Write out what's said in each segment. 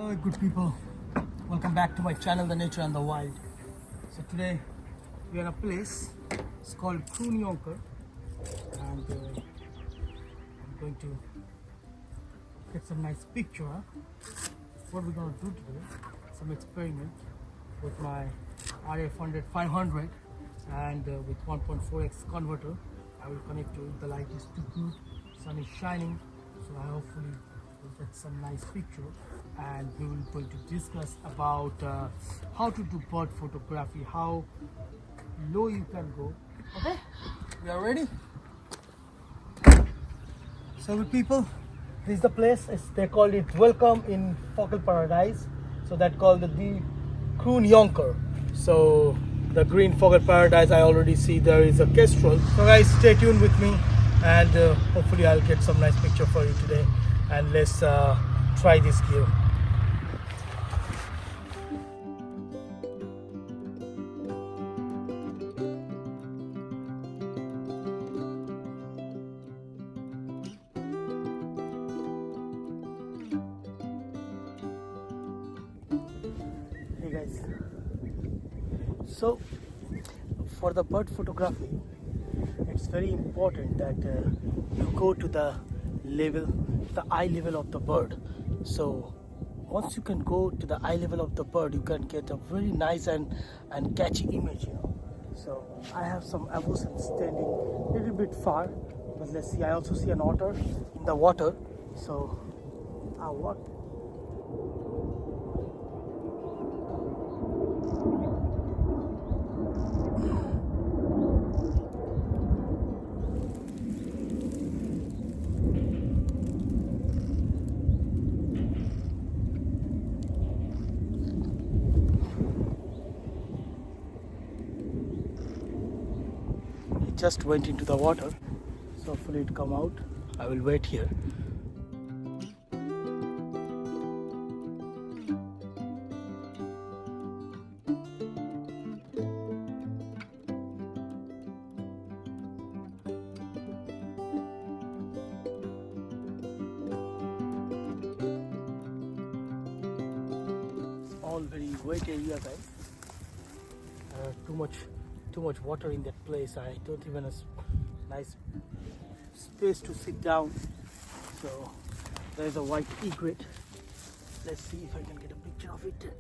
Hello good people, welcome back to my channel The Nature and the Wild. So today we are in a place, it's called Canon R7 and I'm going to get some nice picture. What we're going to do today, some experiment with my RF 500 and with 1.4x converter. I will connect to it. The light is too good, sun is shining, so I hopefully will get some nice picture, and we will going to discuss about how to do bird photography, how low you can go. Okay, we are ready. So good people, this is the place. They called it Welcome in Focal Paradise, so that called the Canon R7. So the green Focal Paradise, I already see there is a kestrel. So guys, stay tuned with me, and hopefully I'll get some nice picture for you today, and let's try this gear. Hey guys, so for the bird photography, it's very important that you go to the eye level of the bird. So once you can go to the eye level of the bird, you can get a very nice and catchy image, you know. So I have some avocets standing a little bit far, but let's see. I also see an otter in the water. So what? Just went into the water, so hopefully it come out. I will wait here. It's all very wet area, guys. Too much water in that place. I don't even have a nice space to sit down. So there's a white egret. Let's see if I can get a picture of it.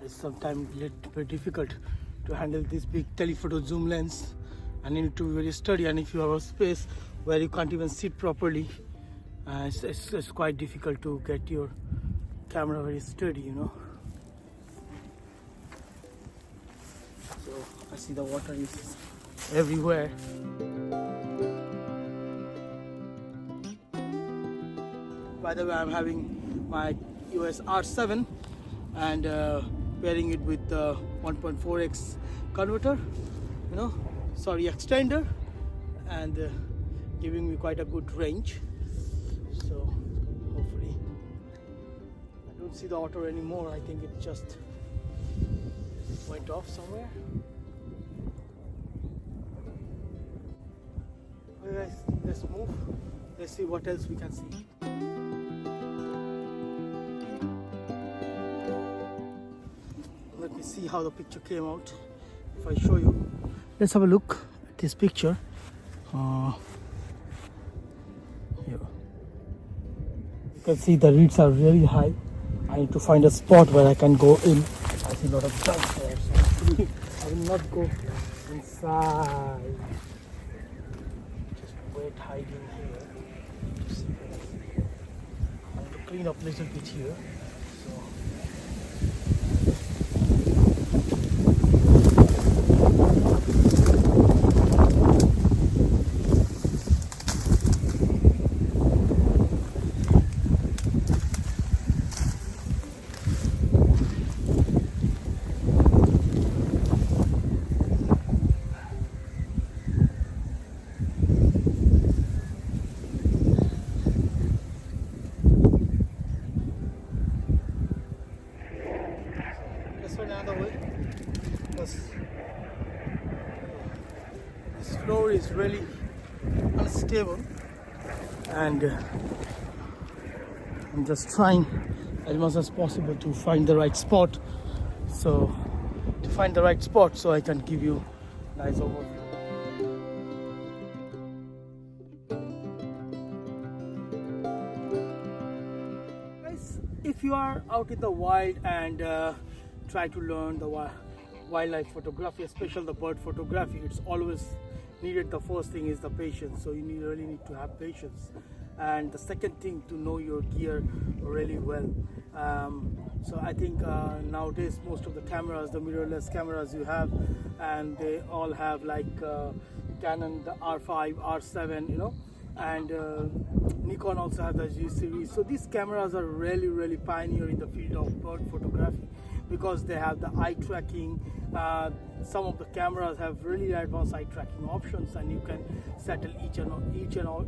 It's sometimes very difficult to handle this big telephoto zoom lens, and you need to be very steady, and if you have a space where you can't even sit properly, it's quite difficult to get your camera very steady, you know. So I see the water is everywhere. By the way, I'm having my EOS R7 and pairing it with the 1.4x converter, you know, extender, and giving me quite a good range. So hopefully, I don't see the otter anymore. I think it just went off somewhere. Okay guys, let's move. Let's see what else we can see. Let me see how the picture came out. If I show you, let's have a look at this picture. Here you can see the reeds are really high. I need to find a spot where I can go in. I see a lot of junk there, so hopefully I will not go inside. Just wait, hiding here. I have to clean up a little bit here. So another way, because this floor is really unstable. and I'm just trying as much as possible to find the right spot. So I can give you a nice overview. Guys, if you are out in the wild and try to learn the wildlife photography, especially the bird photography, it's always needed. The first thing is the patience. So you really need to have patience, and the second thing, to know your gear really well. So I think nowadays most of the cameras, the mirrorless cameras you have, and they all have like Canon, the R5, R7, you know, and Nikon also have the G series. So these cameras are really pioneer in the field of bird photography, because they have the eye tracking. Some of the cameras have really advanced eye tracking options, and you can settle each and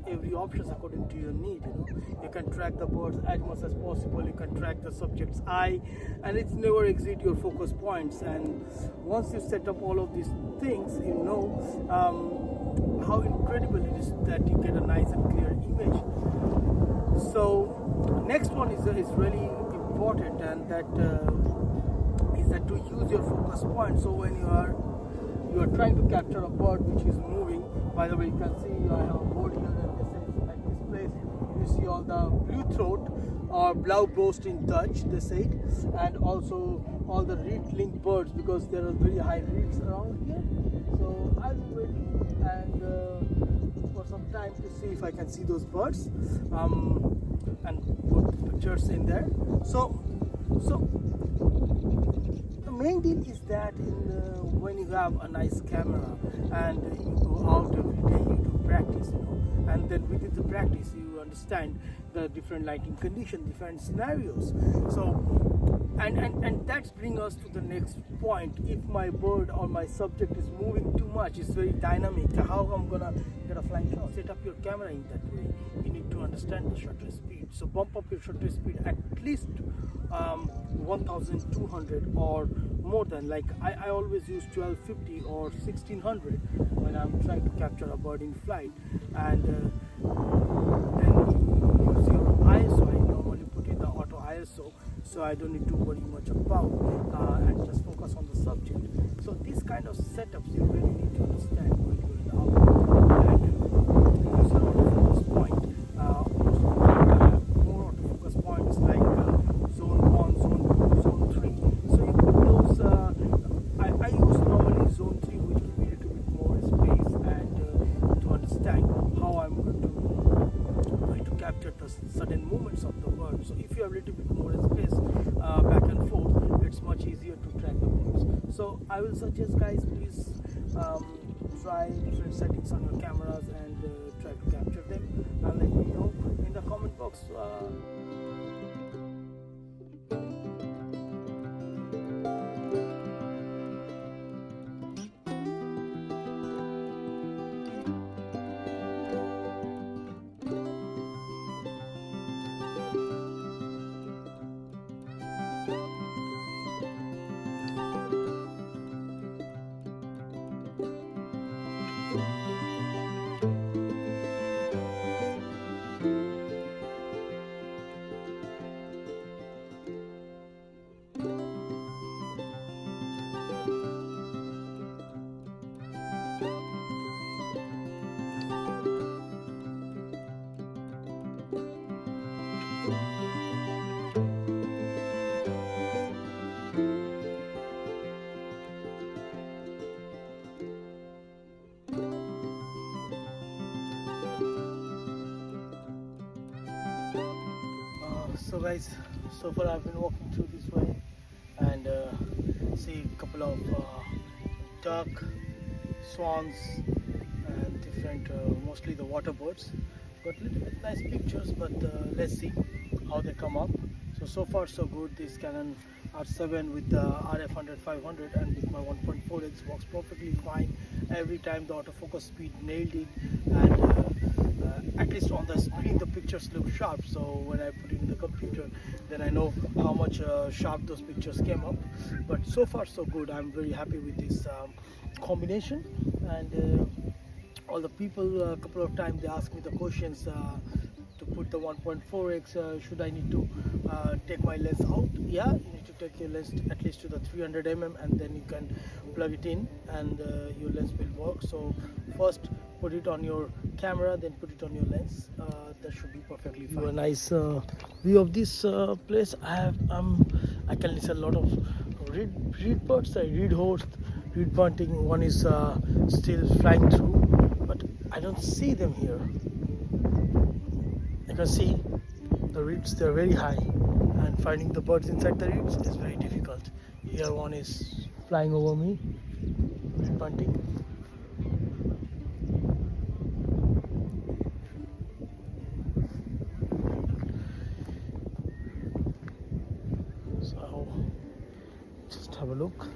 every options according to your need. You know, you can track the birds as much as possible. You can track the subject's eye, and it's never exceed your focus points. And once you set up all of these things, you know how incredible it is that you get a nice and clear image. So next one is really important, and that is that to use your focus point. So when you are trying to capture a bird which is moving, by the way, you can see I have a board here that says at this place you see all the blue throat or blauwborst in Dutch, they say, and also all the reed-linked birds, because there are very high reeds around here. So I'll be waiting and for some time to see if I can see those birds and put pictures in there. So the main deal is that when you have a nice camera and you go out every day, you do practice, you know, and then within the practice you understand the different lighting conditions, different scenarios. So and that's bring us to the next point. If my bird or my subject is moving too much, it's very dynamic, how I'm gonna get a flying shot? Set up your camera in that way. You need to understand the shutter speed. So bump up your shutter speed at least 1200 or more than, like I always use 1250 or 1600 when I'm trying to capture a bird in flight. And then use your ISO. I normally put in the auto ISO, so I don't need to worry much about and just focus on the subject. So these kind of setups you really need to understand when you're in the outdoor, and use your autofocus point. More autofocus points like zone 1, zone 2, zone 3. So you put those, I use normally zone 3, which gives me a little bit more space and to understand how I'm going to capture the sudden movements of the bird. So if you have a little bit more space back and forth, it's much easier to track the birds. So I will suggest, guys, please try different settings on your cameras and try to capture them, and let me know in the comment box. So guys, so far I've been walking through this way and see a couple of duck, swans and different, mostly the water birds. Got a little bit nice pictures, but let's see how they come up. So far so good. This Canon R7 with the RF 100-500 and with my 1.4x works perfectly fine. Every time the autofocus speed nailed it, and at least on the screen the pictures look sharp. So when I put it in the computer, then I know how much sharp those pictures came up. But so far so good. I'm very happy with this combination. And all the people, a couple of times they ask me the questions, put the 1.4x, should I need to take my lens out? Yeah, you need to take your lens at least to the 300 mm, and then you can plug it in and your lens will work. So first put it on your camera, then put it on your lens. That should be perfectly fine. A nice view of this place. I can listen a lot of reed birds, reed horse, reed bunting. One is still flying through, but I don't see them here. You can see the reeds, they're very high, and finding the birds inside the reeds is very difficult. Here one is flying over me, reed bunting. So just have a look.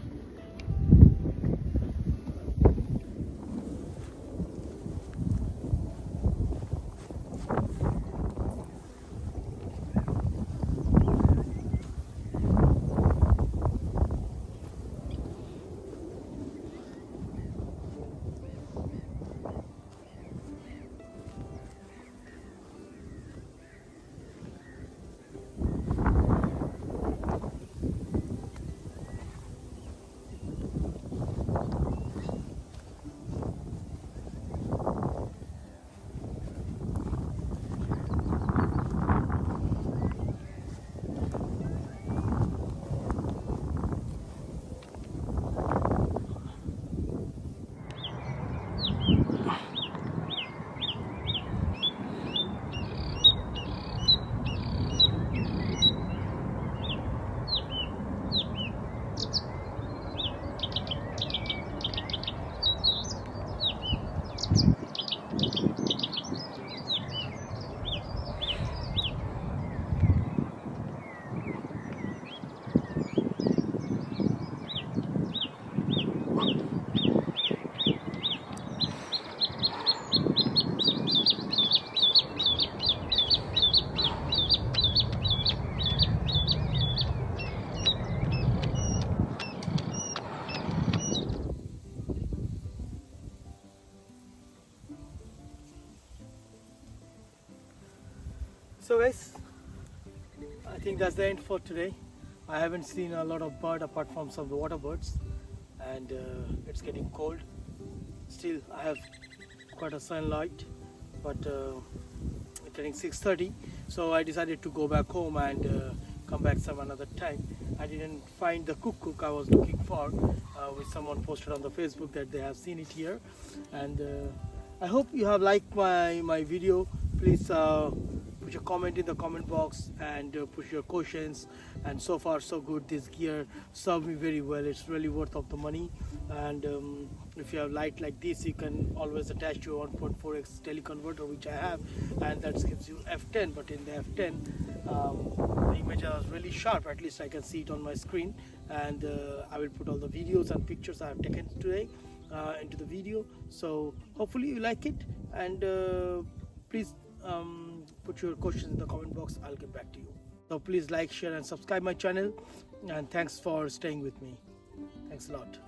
So guys, I think that's the end for today. I haven't seen a lot of bird apart from some of the water birds, and it's getting cold. Still I have quite a sunlight, but it's getting 6:30, so I decided to go back home and come back some another time. I didn't find the cuckoo I was looking for, which someone posted on the Facebook that they have seen it here, and I hope you have liked my video. Please put your comment in the comment box and put your questions. And so far so good, this gear served me very well. It's really worth of the money, and if you have light like this, you can always attach your 1.4x teleconverter, which I have, and that gives you f10. But in the f10 the image is really sharp, at least I can see it on my screen, and I will put all the videos and pictures I have taken today into the video. So hopefully you like it, and please put your questions in the comment box. I'll get back to you. So please like, share and subscribe my channel, and thanks for staying with me. Thanks a lot.